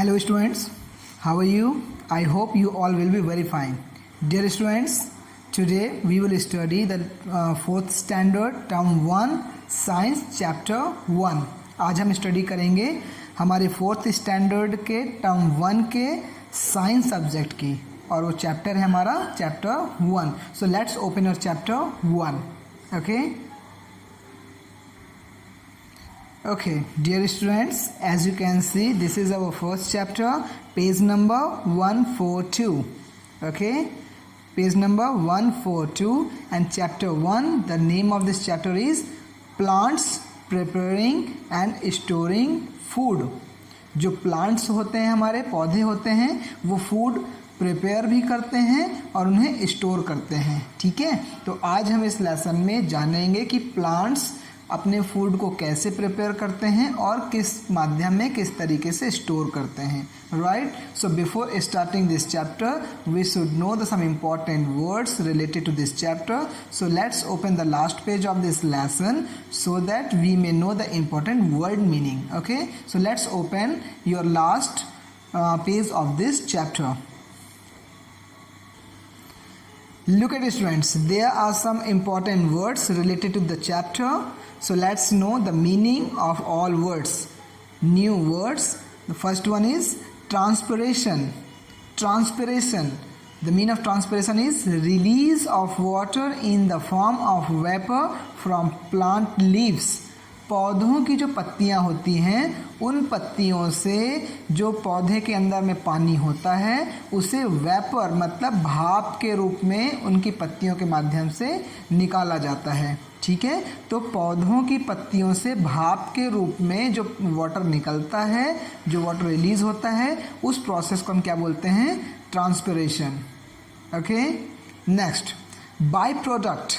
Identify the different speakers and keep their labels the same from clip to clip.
Speaker 1: Hello students, how are you? I hope you all will be very fine. Dear students, today we will study the 4th standard term 1 science chapter 1. आज हम study करेंगे हमारे 4th standard के term 1 के science subject की, और वो chapter है हमारा chapter 1. So let's open your chapter 1. Okay, dear students, as you can see, this is our first chapter, page number 142. Okay, page number 142, and chapter 1, the name of this chapter is plants preparing and storing food. जो plants होते हैं, हमारे पौधे होते हैं, वो food prepare भी करते हैं और उन्हें स्टोर करते हैं. ठीक है, तो आज हम इस लेसन में जानेंगे कि प्लांट्स अपने फूड को कैसे प्रिपेयर करते हैं और किस माध्यम में, किस तरीके से स्टोर करते हैं. Right, so before starting this chapter we should know the some important words related to this chapter. So let's open the last page of this lesson so that we may know the important word meaning. Okay, so let's open your last page of this chapter. Look at it, students, there are some important words related to the chapter, so let's know the meaning of all words. New words. The first one is transpiration. Transpiration. The meaning of transpiration is release of water in the form of vapor from plant leaves. पौधों की जो पत्तियां होती हैं, उन पत्तियों से जो पौधे के अंदर में पानी होता है उसे वेपर मतलब भाप के रूप में उनकी पत्तियों के माध्यम से निकाला जाता है. ठीक है, तो पौधों की पत्तियों से भाप के रूप में जो वाटर निकलता है, जो वाटर रिलीज होता है, उस प्रोसेस को हम क्या बोलते हैं? Transpiration. Okay, next, by product.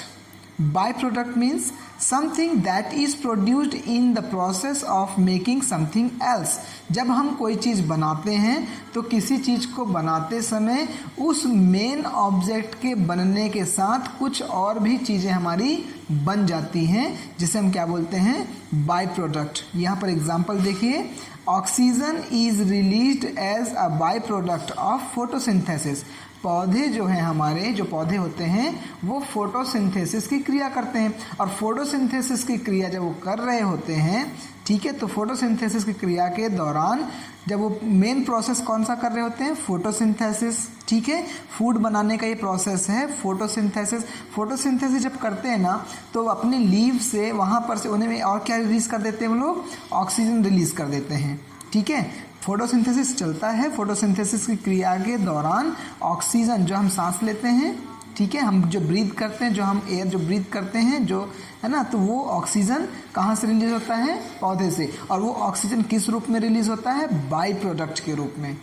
Speaker 1: Byproduct means something that is produced in the process of making something else. जब हम कोई चीज़ बनाते हैं तो किसी चीज़ को बनाते समय उस मेन ऑब्जेक्ट के बनने के साथ कुछ और भी चीज़ें हमारी बन जाती हैं, जिसे हम क्या बोलते हैं? By product. यहाँ पर एग्जाम्पल देखिए, oxygen is released as a by product of photosynthesis. पौधे जो हैं हमारे, जो पौधे होते हैं वो फोटोसिंथेसिस की क्रिया करते हैं, और फोटोसिंथेसिस की क्रिया जब वो कर रहे होते हैं, ठीक है, तो फोटोसिंथेसिस की क्रिया के दौरान जब वो मेन प्रोसेस कौन सा कर रहे होते हैं? फोटोसिंथेसिस. ठीक है, फूड बनाने का ये प्रोसेस है फोटोसिंथेसिस. फोटोसिंथेसिस जब करते हैं ना, तो अपने लीव से वहाँ पर से उन्हें और क्या रिलीज कर देते हैं वो लोग? ऑक्सीजन रिलीज कर देते हैं. ठीक है, फोटोसिंथेसिस चलता है. फोटोसिंथेसिस की क्रिया के दौरान ऑक्सीजन जो हम सांस लेते हैं, ठीक है, हम जो ब्रीथ करते हैं, जो हम एयर जो ब्रीथ करते हैं, जो है ना, तो वो ऑक्सीजन कहाँ से रिलीज होता है? पौधे से. और वो ऑक्सीजन किस रूप में रिलीज होता है? बाय प्रोडक्ट के रूप में.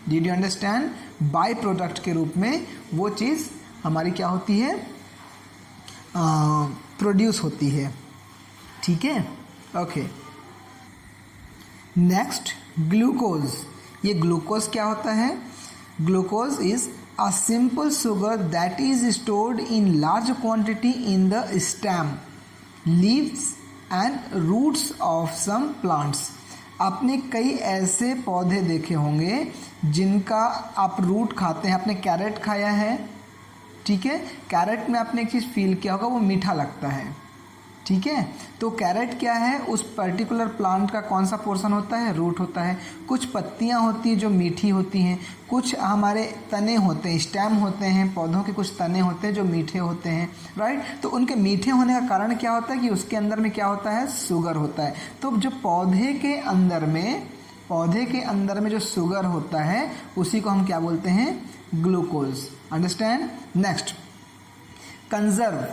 Speaker 1: Did you understand? By product के रूप में वो चीज़ हमारी क्या होती है? प्रोड्यूस होती है. ठीक है, ओके. Next, glucose. ये ग्लूकोज क्या होता है? Glucose is a simple sugar that is stored in large quantity in the stem, leaves and roots of some plants. आपने कई ऐसे पौधे देखे होंगे जिनका आप रूट खाते हैं. आपने कैरेट खाया है, ठीक है, कैरेट में आपने एक चीज़ फील किया होगा, वो मीठा लगता है. ठीक है, तो कैरेट क्या है? उस पर्टिकुलर प्लांट का कौन सा पोर्शन होता है? रूट होता है. कुछ पत्तियां होती हैं जो मीठी होती हैं, कुछ हमारे तने होते हैं, स्टेम होते हैं, पौधों के कुछ तने होते हैं जो मीठे होते हैं. राइट, तो उनके मीठे होने का कारण क्या होता है? कि उसके अंदर में क्या होता है? शुगर होता है. तो जो पौधे के अंदर में जो शुगर होता है उसी को हम क्या बोलते हैं? Glucose. Understand? Next, conserve.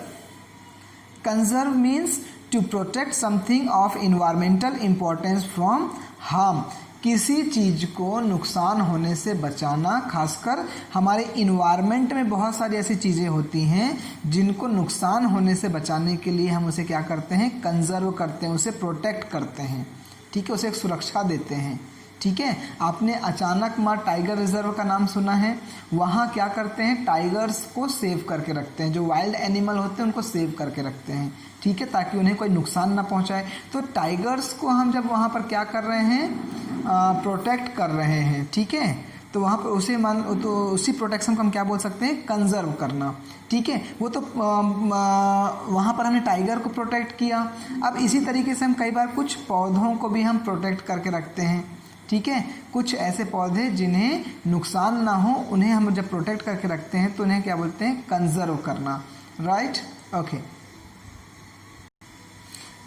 Speaker 1: Conserve means to protect something of environmental importance from harm. किसी चीज़ को नुकसान होने से बचाना. खासकर हमारे इन्वायरमेंट में बहुत सारी ऐसी चीज़ें होती हैं जिनको नुकसान होने से बचाने के लिए हम उसे क्या करते हैं? कंजर्व करते हैं, उसे प्रोटेक्ट करते हैं. ठीक है, उसे एक सुरक्षा देते हैं. ठीक है। आपने अचानक मार टाइगर रिजर्व का नाम सुना है, वहाँ क्या करते हैं, टाइगर्स को सेव करके रखते हैं, जो वाइल्ड एनिमल होते हैं उनको सेव करके रखते हैं, ठीक है, ताकि उन्हें कोई नुकसान ना पहुँचाए। तो टाइगर्स को हम जब वहाँ पर क्या कर रहे हैं, प्रोटेक्ट कर रहे हैं, ठीक है, तो वहाँ पर उसी प्रोटेक्शन को हम क्या बोल सकते हैं, कंजर्व करना, ठीक है। वो तो वहाँ पर हमने टाइगर को प्रोटेक्ट किया। अब इसी तरीके से हम कई बार कुछ पौधों को भी हम प्रोटेक्ट करके रखते हैं, ठीक है। कुछ ऐसे पौधे जिन्हें नुकसान ना हो, उन्हें हम जब प्रोटेक्ट करके रखते हैं तो उन्हें क्या बोलते हैं, कंजर्व करना, right, okay.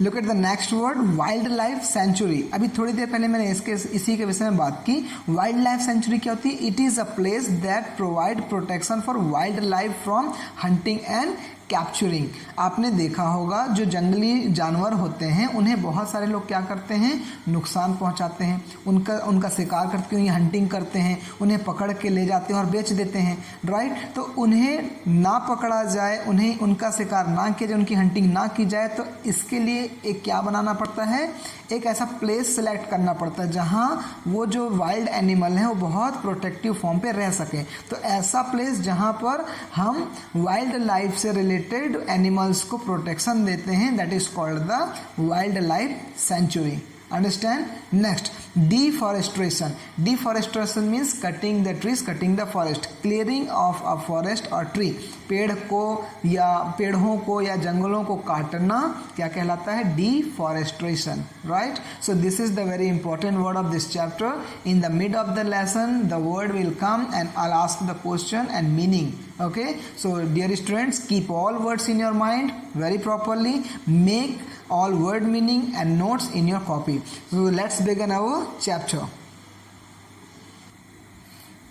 Speaker 1: Look at the next word, wild life sanctuary. अभी थोड़ी देर पहले मैंने इसी के विषय में बात की। वाइल्ड लाइफ सेंचुरी क्या होती है, it is a place that provide protection for wild life from hunting and capturing. आपने देखा होगा जो जंगली जानवर होते हैं उन्हें बहुत सारे लोग क्या करते हैं, नुकसान पहुंचाते हैं, उनका शिकार करते हैं, हंटिंग करते हैं, उन्हें पकड़ के ले जाते हैं और बेच देते हैं, राइट। तो उन्हें ना पकड़ा जाए, उन्हें उनका शिकार ना किया जाए, उनकी हंटिंग ना की जाए, तो इसके लिए एक क्या बनाना पड़ता है, एक ऐसा प्लेस सेलेक्ट करना पड़ता है जहाँ वो जो वाइल्ड एनिमल हैं वो बहुत प्रोटेक्टिव फॉर्म पे रह सकें। तो ऐसा प्लेस जहाँ पर हम वाइल्ड लाइफ से रिलेटेड एनिमल्स को प्रोटेक्शन देते हैं, that is called the wild life sanctuary. Understand. Next, deforestation. Deforestation means cutting the trees, cutting the forest, clearing of a forest और ट्री। पेड़ों को या जंगलों को काटना क्या कहलाता है, deforestation, right. So this is the very important word of this chapter. In the mid of the lesson the word will come and I will ask the question and meaning. Okay, so dear students, keep all words in your mind very properly, make all word meaning and notes in your copy. So let's begin our chapter.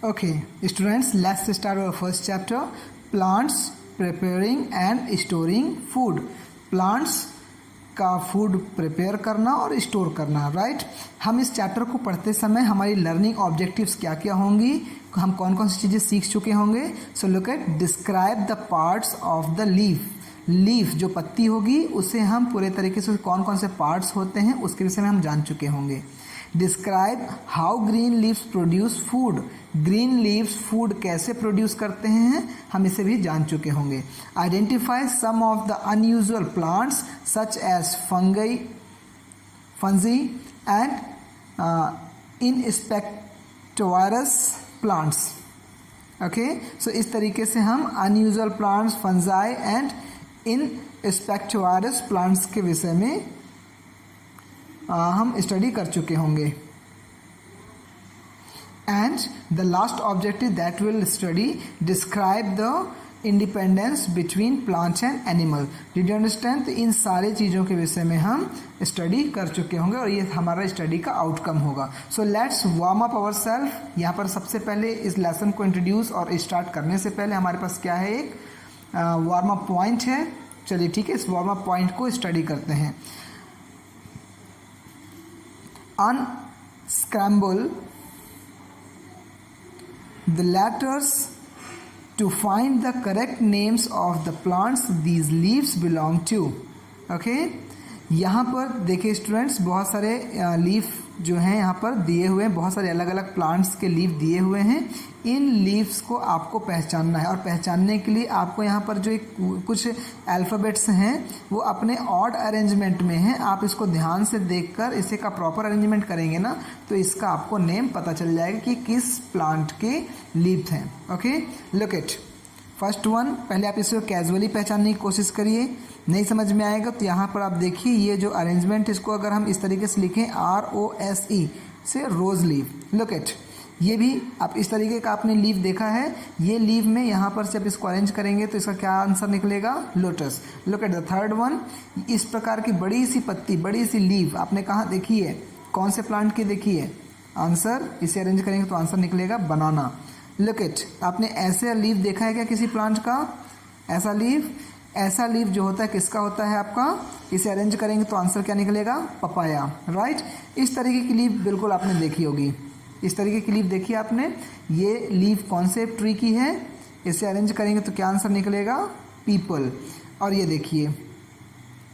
Speaker 1: Okay students, let's start our first chapter, plants preparing and storing food. Plants का food prepare करना और store करना, right. हम इस chapter को पढ़ते समय हमारी लर्निंग ऑब्जेक्टिव्स क्या क्या होंगी, हम कौन कौन सी चीज़ें सीख चुके होंगे। So look at, describe the parts of the leaf. Leaf जो पत्ती होगी उसे हम पूरे तरीके से कौन कौन से पार्ट्स होते हैं उसके विषय में हम जान चुके होंगे। Describe how green leaves produce food. Green leaves food कैसे प्रोड्यूस करते हैं हम इसे भी जान चुके होंगे। Identify some of the unusual plants such as fungi and insectivorous plants. Okay, so इस तरीके से हम unusual plants, fungi and insectivorous plants के विषय में हम स्टडी कर चुके होंगे। And the last objective that will study, describe the independence between plants and animal. Did you understand. तो इन सारे चीज़ों के विषय में हम स्टडी कर चुके होंगे और ये हमारा स्टडी का आउटकम होगा। So let's warm up our self. यहाँ पर सबसे पहले इस लेसन को इंट्रोड्यूस और स्टार्ट करने से पहले हमारे पास क्या है, एक वार्म अप पॉइंट है। चलिए ठीक है, इस वार्म अप पॉइंट को स्टडी करते हैं। Unscramble the letters to find the correct names of the plants these leaves belong to. Okay, यहाँ पर देखिए स्टूडेंट्स, बहुत सारे लीफ जो हैं यहाँ पर दिए हुए हैं, बहुत सारे अलग अलग प्लांट्स के लीफ दिए हुए हैं। इन लीव्स को आपको पहचानना है और पहचानने के लिए आपको यहाँ पर जो एक कुछ अल्फ़ाबेट्स हैं वो अपने ऑड अरेंजमेंट में हैं। आप इसको ध्यान से देखकर इसे का प्रॉपर अरेंजमेंट करेंगे ना तो इसका आपको नेम पता चल जाएगा कि किस प्लांट के लीव्स हैं। Okay, look it first one. पहले आप इसे कैजुअली पहचानने की कोशिश करिए, नहीं समझ में आएगा तो यहाँ पर आप देखिए ये जो अरेंजमेंट, इसको अगर हम इस तरीके से लिखें ROSE से रोज़ लीफ। लुक इट, ये भी आप इस तरीके का आपने लीफ देखा है। ये लीफ में यहाँ पर से आप इसको अरेंज करेंगे तो इसका क्या आंसर निकलेगा, lotus. Look at the third one. इस प्रकार की बड़ी सी पत्ती, बड़ी सी लीफ आपने कहाँ देखी है, कौन से प्लांट की देखी है, आंसर इसे अरेंज करेंगे तो आंसर निकलेगा बनाना। लुक इट, आपने ऐसे लीफ देखा है क्या किसी प्लांट का, ऐसा लीफ जो होता है किसका होता है आपका, इसे अरेंज करेंगे तो आंसर क्या निकलेगा, पपाया, राइट। इस तरीके की लीफ बिल्कुल आपने देखी होगी, इस तरीके की लीफ देखी आपने। ये लीफ कौन से ट्री की है, इसे अरेंज करेंगे तो क्या आंसर निकलेगा, पीपल। और ये देखिए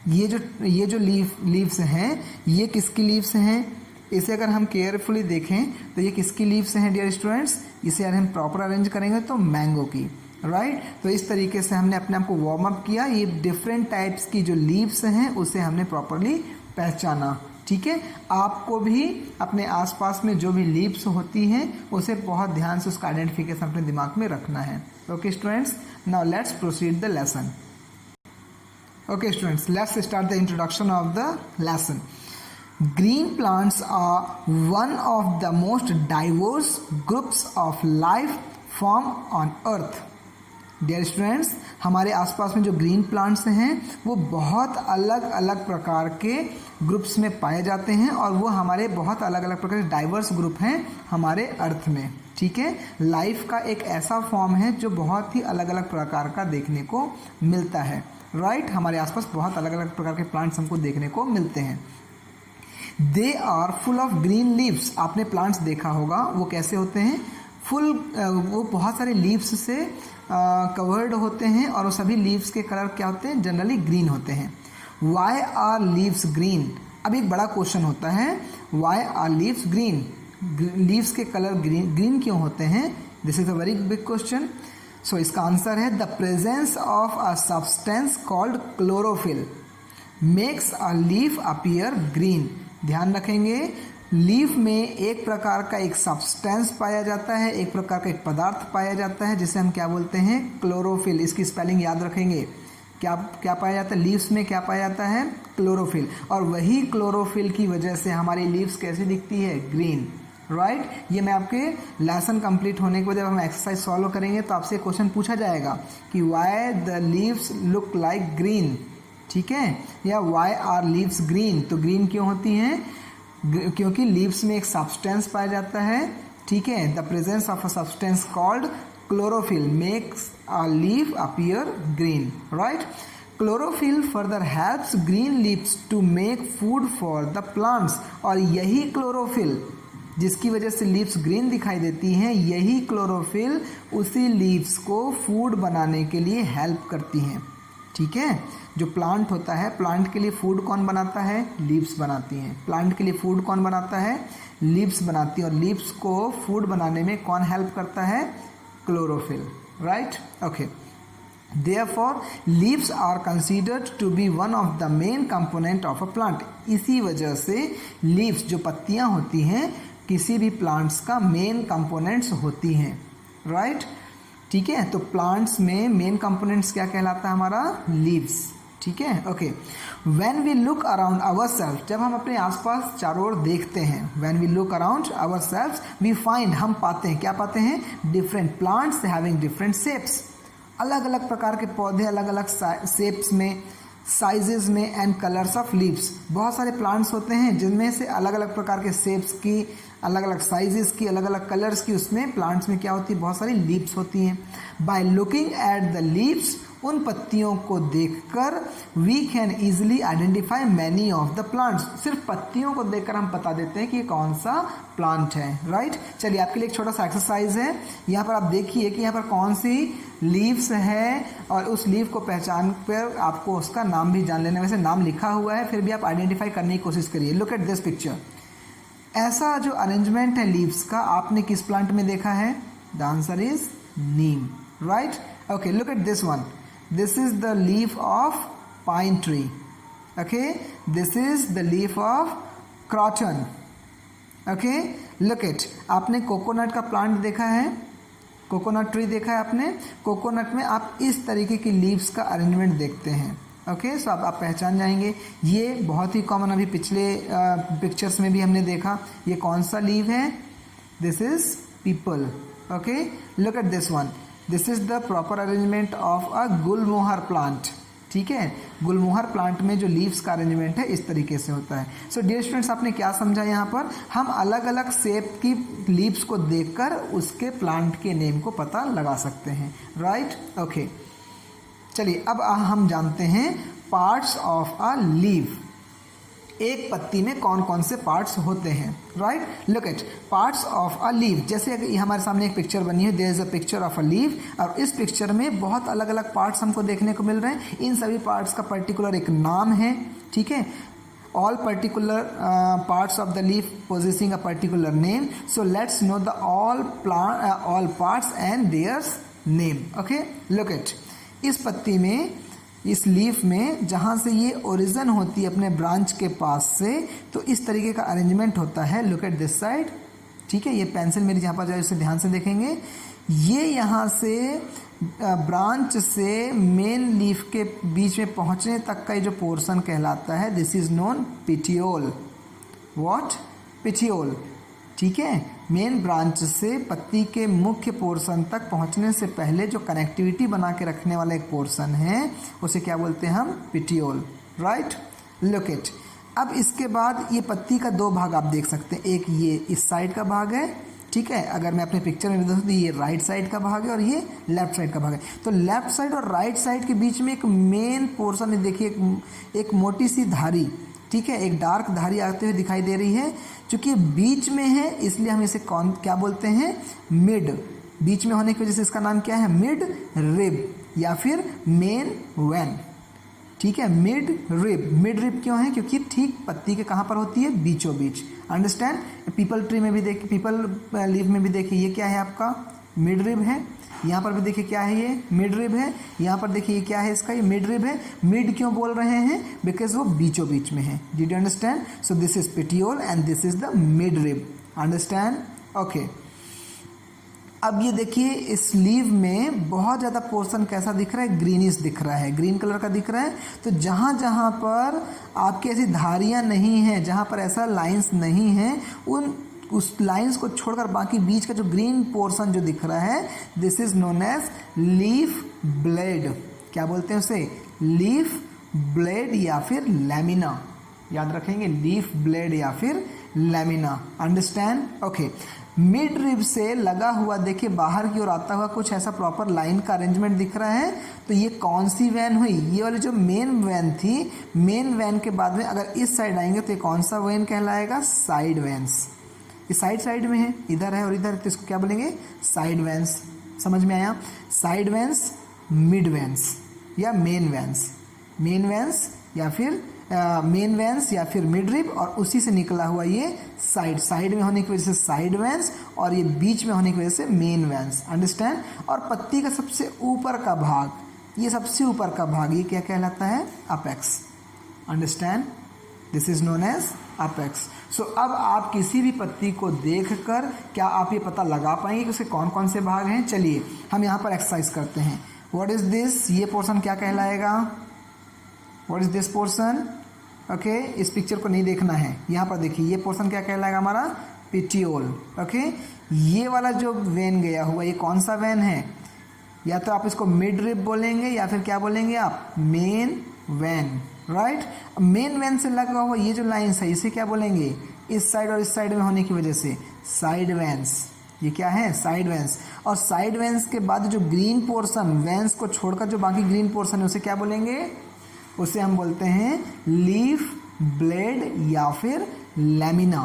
Speaker 1: ये जो लीव्स हैं ये किसकी लीव्स हैं, इसे अगर हम केयरफुली देखें तो ये किसकी लीव्स हैं डियर स्टूडेंट्स, इसे अगर हम प्रॉपर अरेंज करेंगे तो मैंगो की, राइट। तो इस तरीके से हमने अपने आप को वार्म अप किया, ये डिफरेंट टाइप्स की जो लीव्स हैं उसे हमने प्रॉपरली पहचाना, ठीक है। आपको भी अपने आसपास में जो भी लीव्स होती हैं उसे बहुत ध्यान से उसका आइडेंटिफिकेशन अपने दिमाग में रखना है। Okay students, now let's proceed the lesson. Okay students, let's start the introduction of the lesson. Green plants are one of the most diverse groups of life form on earth. Dear students, हमारे आसपास में जो green plants हैं वो बहुत अलग अलग प्रकार के ग्रुप्स में पाए जाते हैं और वो हमारे बहुत अलग अलग प्रकार के डाइवर्स ग्रुप हैं हमारे अर्थ में, ठीक है। लाइफ का एक ऐसा फॉर्म है जो बहुत ही अलग अलग प्रकार का देखने को मिलता है, राइट। हमारे आसपास बहुत अलग अलग प्रकार के प्लांट्स हमको देखने को मिलते हैं। They are full of green leaves. आपने प्लांट्स देखा होगा वो कैसे होते हैं, फुल वो बहुत सारे लीव्स से कवर्ड होते हैं और वो सभी लीव्स के कलर क्या होते हैं, जनरली ग्रीन होते हैं। Why are leaves green. अब एक बड़ा क्वेश्चन होता है, why are leaves green, leaves के कलर ग्रीन क्यों होते हैं, this is a very big question. So इसका आंसर है the presence of a substance called chlorophyll makes a leaf appear green. ध्यान रखेंगे, लीफ में एक प्रकार का एक सब्सटेंस पाया जाता है, एक प्रकार का एक पदार्थ पाया जाता है जिसे हम क्या बोलते हैं, क्लोरोफिल। इसकी स्पेलिंग याद रखेंगे, क्या क्या पाया जाता है, लीव्स में क्या पाया जाता है, क्लोरोफिल। और वही क्लोरोफिल की वजह से हमारी लीव्स कैसी दिखती है, ग्रीन, राइट। ये मैं आपके लेसन कंप्लीट होने के बाद जब हम एक्सरसाइज सॉल्व करेंगे तो आपसे क्वेश्चन पूछा जाएगा कि why the leaves look like green, ठीक है, या वाई आर लीव्स ग्रीन। तो ग्रीन क्यों होती हैं, क्योंकि लीव्स में एक सब्सटेंस पाया जाता है, ठीक है। The presence of a substance called chlorophyll makes a leaf appear green, right. Chlorophyll further helps green leaves to make food for the plants. और यही क्लोरोफिल जिसकी वजह से लीव्स ग्रीन दिखाई देती हैं, यही क्लोरोफिल उसी लीव्स को फूड बनाने के लिए हेल्प करती हैं, ठीक है। जो प्लांट होता है, प्लांट के लिए फूड कौन बनाता है, लीव्स बनाती हैं। प्लांट के लिए फूड कौन बनाता है, लीव्स बनाती है। और लीव्स को फूड बनाने में कौन हेल्प करता है, chlorophyll, right. Okay, Therefore, leaves are considered to be one of the main component of a plant. इसी वजह से leaves जो पत्तियां होती हैं किसी भी प्लांट्स का मेन कंपोनेंट्स होती हैं, राइट, ठीक है। तो प्लांट्स में मेन कंपोनेंट्स क्या कहलाता है, हमारा लीव्स, ठीक है। Okay, when we look around ourself, जब हम अपने आसपास चारों ओर देखते हैं, when we look around ourself we find, हम पाते हैं, क्या पाते हैं, different plants having different shapes. अलग अलग प्रकार के पौधे अलग अलग शेप्स में, साइजेस में एंड कलर्स ऑफ लीव्स। बहुत सारे प्लांट्स होते हैं जिनमें से अलग अलग प्रकार के शेप्स की, अलग अलग साइजेस की, अलग अलग कलर्स की उसमें प्लांट्स में क्या होती है, बहुत सारी लीव्स होती हैं। By looking at the leaves, उन पत्तियों को देखकर we can easily identify many of the plants. सिर्फ पत्तियों को देखकर हम बता देते हैं कि ये कौन सा प्लांट है, राइट। चलिए आपके लिए एक छोटा सा एक्सरसाइज है, यहाँ पर आप देखिए कि यहाँ पर कौन सी लीव्स है और उस लीव को पहचान कर आपको उसका नाम भी जान लेना। वैसे नाम लिखा हुआ है फिर भी आप आइडेंटिफाई करने की कोशिश करिए। लुक एट दिस पिक्चर, ऐसा जो अरेंजमेंट है लीव्स का आपने किस प्लांट में देखा है, the answer is Neem, right. Okay, look at this one, this is the leaf of pine tree, okay, this is the leaf of croton, okay, look it, आपने कोकोनट का plant देखा है, कोकोनट ट्री देखा है आपने, coconut में आप इस तरीके की लीव्स का अरेंजमेंट देखते हैं, ओके। सो आप पहचान जाएंगे। ये बहुत ही कॉमन, अभी पिछले पिक्चर्स में भी हमने देखा। ये कौन सा लीव है, this is people, okay. Look at this one, this is the proper arrangement of a Gulmohar plant, ठीक है। गुलमोहर प्लांट में जो लीव्स का अरेंजमेंट है इस तरीके से होता है। सो डियर स्टूडेंट्स, आपने क्या समझा यहाँ पर, हम अलग अलग शेप की लीव्स को देखकर उसके प्लांट के नेम को पता लगा सकते हैं, राइट। ओके, चलिए अब हम जानते हैं पार्ट्स ऑफ अ लीव। एक पत्ती में कौन कौन से पार्ट्स होते हैं, right. Look at parts of a leave. जैसे ये हमारे सामने एक पिक्चर बनी है, there is a picture of a leave, और इस पिक्चर में बहुत अलग अलग पार्ट्स हमको देखने को मिल रहे हैं। इन सभी पार्ट्स का पर्टिकुलर एक नाम है, ठीक है। all particular parts of the leaf possessing a particular name. So let's know the all parts and their name. Okay, look at इस पत्ती में, इस लीफ में जहाँ से ये ओरिजिन होती है अपने ब्रांच के पास से, तो इस तरीके का अरेंजमेंट होता है. Look at this side. ठीक है, ये पेंसिल मेरी जहाँ पर जाए उसे ध्यान से देखेंगे. ये यहाँ से ब्रांच से मेन लीफ के बीच में पहुँचने तक का ये जो पोर्शन कहलाता है, this is known petiole. What? Petiole. ठीक है, मेन ब्रांच से पत्ती के मुख्य पोर्शन तक पहुंचने से पहले जो कनेक्टिविटी बना के रखने वाला एक पोर्शन है उसे क्या बोलते हैं हम? पिटियोल. Right, look it. अब इसके बाद ये पत्ती का दो भाग आप देख सकते हैं. एक ये इस साइड का भाग है, ठीक है, अगर मैं अपने पिक्चर में देखूँ तो ये राइट साइड का भाग है और ये लेफ्ट साइड का भाग है. तो लेफ्ट साइड और राइट साइड के बीच में एक मेन पोर्शन है. देखिए एक मोटी सी धारी, ठीक है, एक डार्क धारी आते हुए दिखाई दे रही है. चूंकि बीच में है इसलिए हम इसे क्या बोलते हैं? मिड. बीच में होने की वजह से इसका नाम क्या है? मिड रिब या फिर मेन वेन. ठीक है, मिड रिब. मिड रिब क्यों है? क्योंकि ठीक पत्ती के कहाँ पर होती है? बीचों बीच. अंडरस्टैंड? पीपल ट्री में भी देखिए, पीपल लीफ में भी देखिए, ये क्या है आपका? मिड रिब है. यहाँ पर भी देखिए क्या है? ये मिड रिब है. यहाँ पर देखिए ये क्या है इसका? ये मिड रिब है. मिड क्यों बोल रहे हैं? बिकॉज वो बीचों बीच में है. Did you understand? So this is petiole and this is the mid rib. Understand? Okay. अब ये देखिए इस लीव में बहुत ज़्यादा पोर्शन कैसा दिख रहा है? ग्रीनिश दिख रहा है, ग्रीन कलर का दिख रहा है. तो जहाँ जहाँ पर आपकी ऐसी धारियाँ नहीं हैं, जहाँ पर ऐसा लाइंस नहीं हैं, उस लाइंस को छोड़कर बाकी बीच का जो ग्रीन पोर्शन जो दिख रहा है, this is known as leaf blade. क्या बोलते हैं उसे? लीफ ब्लेड या फिर लैमिना. याद रखेंगे, लीफ ब्लेड या फिर lamina. Understand? Okay. Mid rib से लगा हुआ देखिए बाहर की ओर आता हुआ कुछ ऐसा प्रॉपर लाइन का अरेंजमेंट दिख रहा है. तो ये कौन सी वैन हुई? ये वाली जो मेन वैन थी. मेन वैन के बाद में अगर इस साइड आएंगे तो ये कौन सा वैन कहलाएगा? Side vans. ये साइड साइड में है, इधर है और इधर, तो इसको क्या बोलेंगे? Side vans. समझ में आया? साइड वैन्स, मिड वैन्स या मेन वैन्स. मेन वैन्स या फिर मेन वैन्स या फिर मिड रिब, और उसी से निकला हुआ ये साइड. साइड में होने की वजह से साइड वैन्स और ये बीच में होने की वजह से मेन वैन्स. अंडरस्टैंड? और पत्ती का सबसे ऊपर का भाग, ये सबसे ऊपर का भाग, ये क्या कहलाता है? Apex. Understand? This is known as apex. So अब आप किसी भी पत्ती को देखकर क्या आप ये पता लगा पाएंगे कि उसके कौन कौन से भाग हैं? चलिए हम यहाँ पर एक्सरसाइज करते हैं. What is this? ये पोर्शन क्या कहलाएगा? What is this portion? Okay, इस पिक्चर को नहीं देखना है, यहाँ पर देखिए ये पोर्शन क्या कहलाएगा हमारा? पिटियोल. ओके, ये वाला जो वेन गया हुआ ये कौन सा वेन है? या तो आप इसको मिड रिब बोलेंगे या फिर क्या बोलेंगे आप? Main vein. Right. Main vein से लगा हुआ ये जो लाइन्स है इसे क्या बोलेंगे? इस साइड और इस साइड में होने की वजह से साइड वेन्स. ये क्या है? Side veins. और साइड वेन्स के बाद जो ग्रीन पोर्शन, वेन्स को छोड़कर जो बाकी ग्रीन पोर्शन है उसे क्या बोलेंगे? उसे हम बोलते हैं लीफ ब्लेड या फिर लैमिना.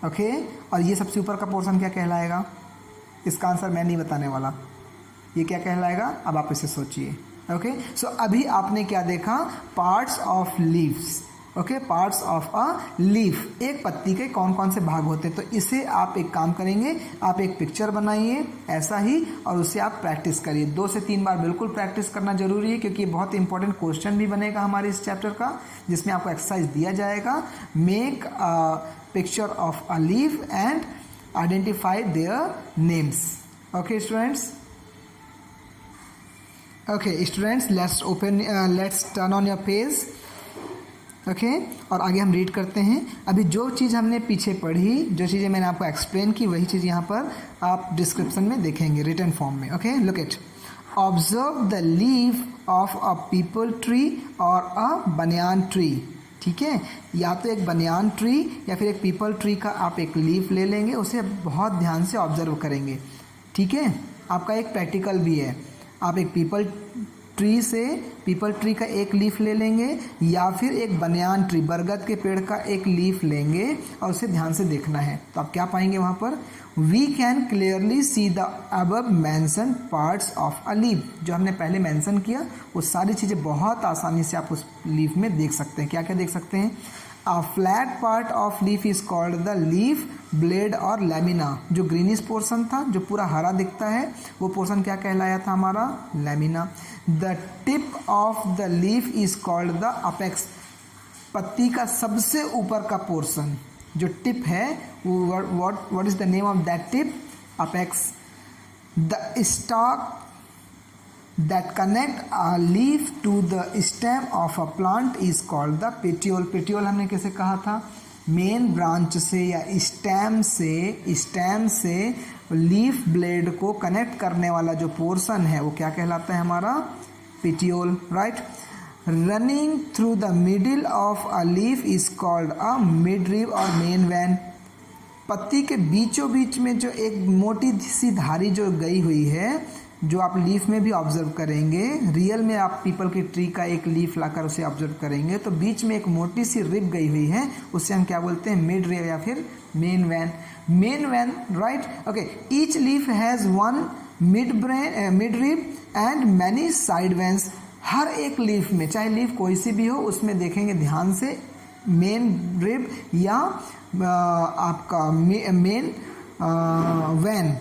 Speaker 1: ओके, और ये सबसे ऊपर का पोर्शन क्या कहलाएगा? इसका आंसर मैं नहीं बताने वाला. ये क्या कहलाएगा? अब आप इसे सोचिए. ओके, सो अभी आपने क्या देखा? Parts of leaves. Okay, parts of a leaf. एक पत्ती के कौन कौन से भाग होते हैं. तो इसे आप एक काम करेंगे, आप एक पिक्चर बनाइए ऐसा ही और उसे आप प्रैक्टिस करिए. 2 से 3 बार बिल्कुल प्रैक्टिस करना जरूरी है, क्योंकि ये बहुत इंपॉर्टेंट क्वेश्चन भी बनेगा हमारे इस चैप्टर का, जिसमें आपको एक्सरसाइज दिया जाएगा. Make a picture of a leaf and identify their names. Okay students. Okay students, let's turn on your page. Okay, और आगे हम रीड करते हैं. अभी जो चीज़ हमने पीछे पढ़ी, जो चीज़ें मैंने आपको एक्सप्लेन की, वही चीज़ यहाँ पर आप डिस्क्रिप्शन में देखेंगे रिटन फॉर्म में. Okay, look it. Observe the leaf of a people tree और अ बनियान ट्री. ठीक है, या तो एक बनियान ट्री या फिर एक पीपल ट्री का आप एक लीफ ले लेंगे, उसे बहुत ध्यान से ऑब्जर्व करेंगे. ठीक है, आपका एक प्रैक्टिकल भी है. आप एक पीपल ट्री का एक लीफ ले लेंगे या फिर एक बनियान ट्री, बरगद के पेड़ का एक लीफ लेंगे और उसे ध्यान से देखना है. तो आप क्या पाएंगे वहाँ पर? We can clearly see the above mention parts of a leaf. जो हमने पहले मेंशन किया वो सारी चीज़ें बहुत आसानी से आप उस लीफ में देख सकते हैं. क्या क्या देख सकते हैं? A flat part of leaf is called the leaf blade और लैमिना। जो ग्रीनिश पोर्शन था, जो पूरा हरा दिखता है, वो पोर्शन क्या कहलाया था हमारा? Lamina. The tip of the leaf is called the apex। पत्ती का सबसे ऊपर का पोर्शन जो टिप है, what is the name of that tip? Apex। The stalk that connect a leaf to the stem of a plant is called the petiole। petiole हमने कैसे कहा था? मेन ब्रांच से या स्टेम से लीफ ब्लेड को connect करने वाला जो पोर्शन है वो क्या कहलाता है हमारा? petiole, right. Running through the middle of a leaf is called a midrib और मेन वेन। पत्ती के बीचों बीच में जो एक मोटी सी धारी जो गई हुई है, जो आप लीफ में भी ऑब्जर्व करेंगे, रियल में आप पीपल की ट्री का एक लीफ लाकर उसे ऑब्जर्व करेंगे तो बीच में एक मोटी सी रिब गई हुई है, उससे हम क्या बोलते हैं? मिड रिब या फिर main vein. Main vein, right. Okay, each leaf has one mid rib and many side veins. हर एक लीफ में, चाहे लीफ कोई सी भी हो, उसमें देखेंगे ध्यान से मेन रिब या आपका मेन वैन,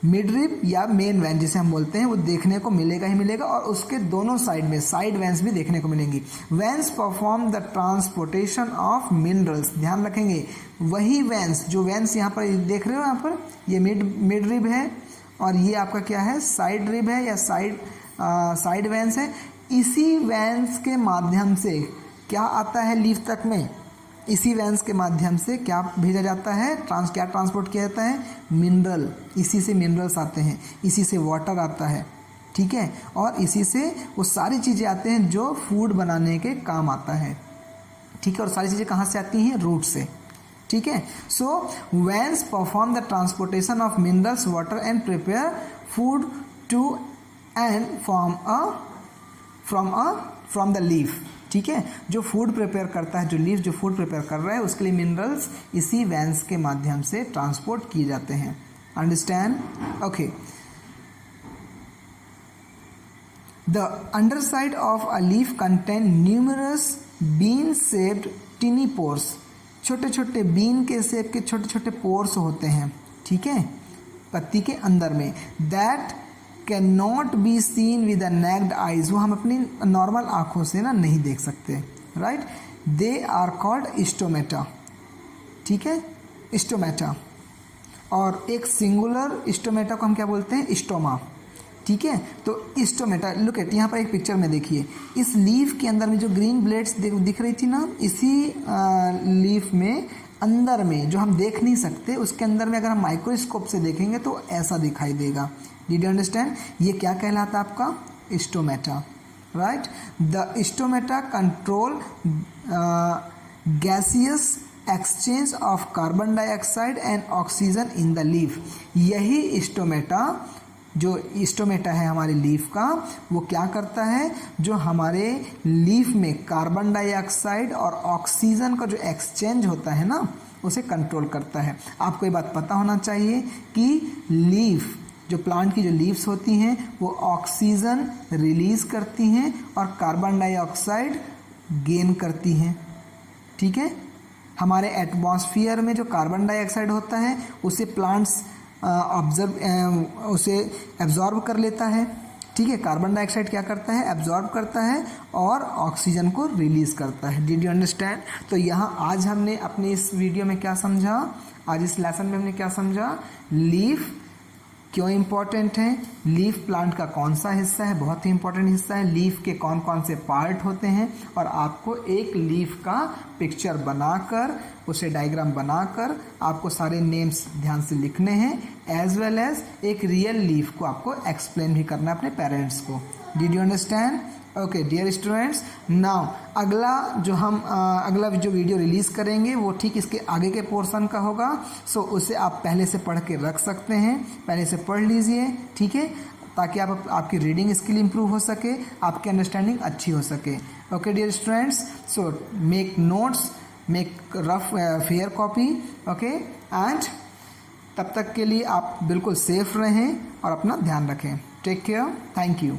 Speaker 1: मिड रिब या मेन वैन जिसे हम बोलते हैं, वो देखने को मिलेगा ही मिलेगा। और उसके दोनों साइड में साइड वैन्स भी देखने को मिलेंगी। Vans perform the transportation of minerals. ध्यान रखेंगे, वही वैन्स, जो वैन्स यहाँ पर देख रहे हो, यहाँ पर ये मिड रिब है और ये आपका क्या है? साइड रिब है या साइड वैन्स है। इसी वैन्स के माध्यम से क्या आता है लीफ तक में? इसी वैन्स के माध्यम से क्या भेजा जाता है? क्या ट्रांसपोर्ट किया जाता है? मिनरल। इसी से मिनरल्स आते हैं, इसी से वाटर आता है, ठीक है, और इसी से वो सारी चीज़ें आते हैं जो फूड बनाने के काम आता है, ठीक है। और सारी चीज़ें कहाँ से आती हैं? रूट से, ठीक है। So veins perform the transportation of minerals, water and prepare food to and from the leaf, ठीक है। जो फूड प्रिपेयर करता है, जो लीफ जो फूड प्रिपेयर कर रहा है, उसके लिए मिनरल्स इसी वैन्स के माध्यम से ट्रांसपोर्ट किए जाते हैं। Understand? Okay. The underside of a leaf contain numerous bean shaped tiny pores. छोटे छोटे बीन के शेप के छोटे छोटे पोर्स होते हैं, ठीक है, पत्ती के अंदर में। That can not be seen with the necked eyes. वो हम अपनी नॉर्मल आँखों से ना नहीं देख सकते, right. They are called stomata, ठीक है, स्टोमेटा। और एक सिंगुलर स्टोमेटा को हम क्या बोलते हैं? स्टोमा, ठीक है। तो स्टोमेटा, लुक एट, यहाँ पर एक पिक्चर में देखिए, इस लीफ के अंदर में जो ग्रीन ब्लेड्स दिख रही थी ना, इसी लीफ में अंदर में जो हम देख नहीं सकते, उसके अंदर में अगर हम माइक्रोस्कोप से देखेंगे तो ऐसा दिखाई देगा। Did you understand? ये क्या कहलाता है आपका? Stomata, right. The stomata control gaseous exchange of carbon dioxide and oxygen in the leaf. यही स्टोमेटा, जो स्टोमेटा है हमारे लीफ का, वो क्या करता है? जो हमारे लीफ में कार्बन डाइऑक्साइड और ऑक्सीजन का जो एक्सचेंज होता है ना, उसे कंट्रोल करता है। आपको ये बात पता होना चाहिए कि लीफ, जो प्लांट की जो लीव्स होती हैं, वो ऑक्सीजन रिलीज करती हैं और कार्बन डाइऑक्साइड गेन करती हैं, ठीक है। हमारे एटमॉस्फेयर में जो कार्बन डाइऑक्साइड होता है, उसे प्लांट्स उसे एब्जॉर्ब कर लेता है, ठीक है। कार्बन डाइऑक्साइड क्या करता है? एब्जॉर्ब करता है और ऑक्सीजन को रिलीज करता है। Did you understand? तो यहाँ आज हमने अपने इस वीडियो में क्या समझा? आज इस लेसन में हमने क्या समझा? लीफ क्यों इम्पॉर्टेंट है, लीफ प्लांट का कौन सा हिस्सा है, बहुत ही इंपॉर्टेंट हिस्सा है, लीफ के कौन कौन से पार्ट होते हैं, और आपको एक लीफ का पिक्चर बनाकर, उसे डायग्राम बनाकर आपको सारे नेम्स ध्यान से लिखने हैं, एज वेल एज एक रियल लीफ को आपको एक्सप्लेन भी करना है अपने पेरेंट्स को। Did you understand? Okay dear students, now अगला जो वीडियो रिलीज़ करेंगे वो ठीक इसके आगे के पोर्शन का होगा। सो उसे आप पहले से पढ़ के रख सकते हैं, पहले से पढ़ लीजिए, ठीक है, ताकि आपकी रीडिंग स्किल इंप्रूव हो सके, आपकी अंडरस्टैंडिंग अच्छी हो सके। Okay dear students, so make notes, make rough fair copy, okay, and तब तक के लिए आप बिल्कुल सेफ रहें और अपना ध्यान रखें। Take care, thank you.